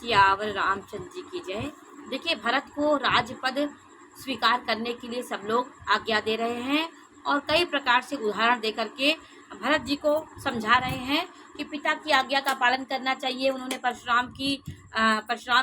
सियावर रामचंद्र जी की जय। देखिए, भरत को राजपद स्वीकार करने के लिए सब लोग आज्ञा दे रहे हैं और कई प्रकार से उदाहरण दे करके भरत जी को समझा रहे हैं कि पिता की आज्ञा का पालन करना चाहिए। उन्होंने परशुराम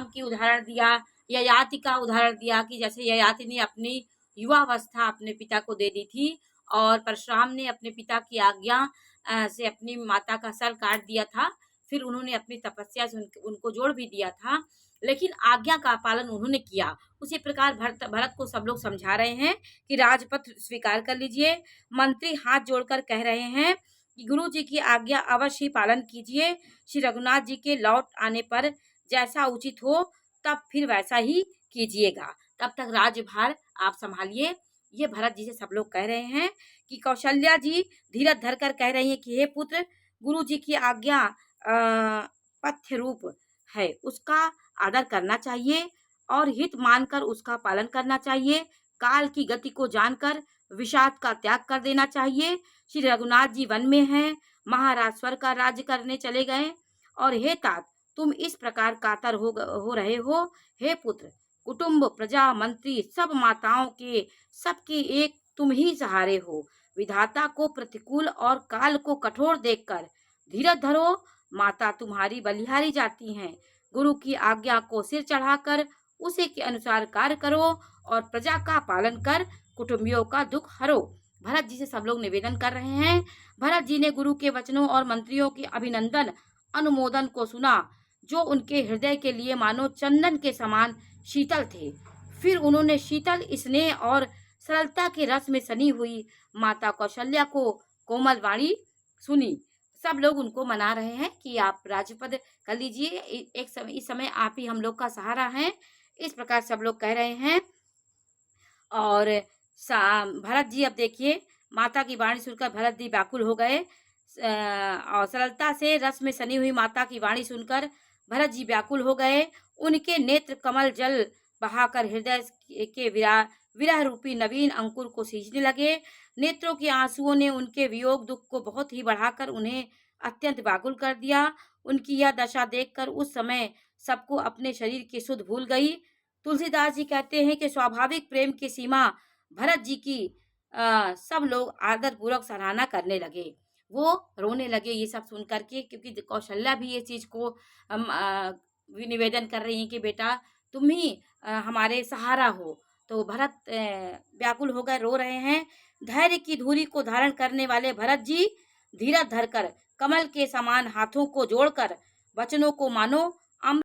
की उदाहरण दिया, ययाति का उदाहरण दिया कि जैसे ययाति ने अपनी युवावस्था अपने पिता को दे दी थी और परशुराम ने अपने पिता की आज्ञा से अपनी माता का सर काट दिया था। फिर उन्होंने अपनी तपस्या से उनको जोड़ भी दिया था, लेकिन आज्ञा का पालन उन्होंने किया। उसी प्रकार भरत को सब लोग समझा रहे हैं कि राजपथ स्वीकार कर लीजिए। मंत्री हाथ जोड़कर कह रहे हैं कि गुरु जी की आज्ञा अवश्य ही पालन कीजिए। श्री रघुनाथ जी के लौट आने पर जैसा उचित हो तब फिर वैसा ही कीजिएगा, तब तक राज्यभार आप संभालिए। ये भरत जी से सब लोग कह रहे हैं कि कौशल्या जी धीरज धरकर कह रही हैं कि हे पुत्र, गुरु जी की आज्ञा पथ्य रूप है, उसका आदर करना चाहिए और हित मानकर उसका पालन करना चाहिए। काल की गति को जानकर विषाद का त्याग कर देना चाहिए। श्री रघुनाथ जी वन में हैं, महाराज स्वर्ग का राज्य करने चले गए और हे तात, तुम इस प्रकार कातर हो रहे हो। हे पुत्र, कुटुंब प्रजा मंत्री सब माताओं के सबके एक तुम ही सहारे हो। विधाता को प्रतिकूल और काल को कठोर देखकर धीरज धरो। माता तुम्हारी बलिहारी जाती हैं। गुरु की आज्ञा को सिर चढ़ाकर उसी के अनुसार कार्य करो और प्रजा का पालन कर कुटुंबियों का दुख हरो। भरत जी से सब लोग निवेदन कर रहे हैं। भरत जी ने गुरु के वचनों और मंत्रियों की अभिनंदन अनुमोदन को सुना, जो उनके हृदय के लिए मानो चंदन के समान शीतल थे। फिर उन्होंने शीतल स्नेह और सरलता के रस में सनी हुई माता कौशल्या को कोमल वाणी सुनी। सब लोग उनको मना रहे हैं कि आप राजपद कर लीजिए, इस समय आप ही हम लोग का सहारा हैं। इस प्रकार सब लोग कह रहे हैं। और भरत जी, अब देखिए, माता की वाणी सुनकर भरत जी व्याकुल हो गए और सरलता से रस में सनी हुई माता की वाणी सुनकर भरत जी व्याकुल हो गए। उनके नेत्र कमल जल बहाकर हृदय के विरह रूपी नवीन अंकुर को सींचने लगे। नेत्रों के आंसुओं ने उनके वियोग दुख को बहुत ही बढ़ाकर उन्हें अत्यंत व्याकुल कर दिया। उनकी यह दशा देखकर उस समय सबको अपने शरीर की सुध भूल गई। तुलसीदास जी कहते हैं कि स्वाभाविक प्रेम की सीमा भरत जी की सब लोग आदर पूर्वक सराहना करने लगे। वो रोने लगे ये सब सुन करके, क्योंकि कौशल्या भी ये चीज को निवेदन कर रही हैं कि बेटा तुम ही हमारे सहारा हो। तो भरत व्याकुल हो गए, रो रहे हैं। धैर्य की धूरी को धारण करने वाले भरत जी धीरज धरकर कमल के समान हाथों को जोड़कर वचनों को मानो